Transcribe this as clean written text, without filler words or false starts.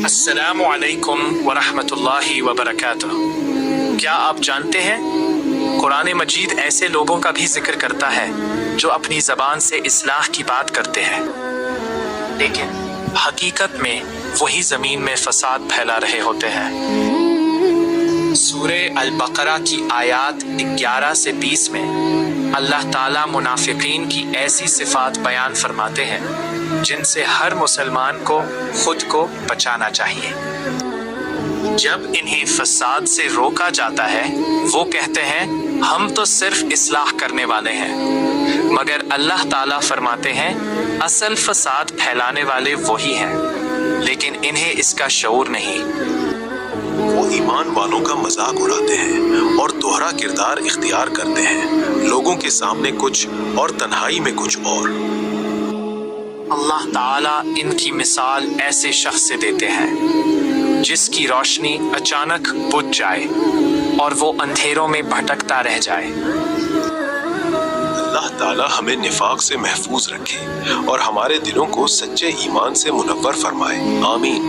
अस्सलामु अलैकुम वरहमतुल्लाहि वबरकातुह। क्या आप जानते हैं कुरान मजीद ऐसे लोगों का भी जिक्र करता है जो अपनी ज़बान से इस्लाह की बात करते हैं, लेकिन हकीकत में वही ज़मीन में फसाद फैला रहे होते हैं। सूरे अल-बकरा की आयात 11 से 20 में अल्लाह ताला मुनाफिकीन की ऐसी सिफात बयान फरमाते हैं जिनसे हर मुसलमान को खुद को बचाना चाहिए। जब इन्हें फसाद से रोका जाता है वो कहते हैं हम तो सिर्फ इस्लाह करने वाले हैं, मगर अल्लाह ताला फरमाते हैं असल फसाद फैलाने वाले वही हैं, लेकिन इन्हें इसका शऊर नहीं। वो ईमान वालों का मजाक उड़ाते हैं और दोहरा किरदार इख्तियार करते हैं, लोगों के सामने कुछ और तन्हाई में कुछ और। अल्लाह ताला इनकी मिसाल ऐसे शख्स से देते हैं जिसकी रोशनी अचानक बुझ जाए और वो अंधेरों में भटकता रह जाए। अल्लाह ताला हमें निफाक से महफूज रखे और हमारे दिलों को सच्चे ईमान से मुनव्वर फरमाए। आमीन।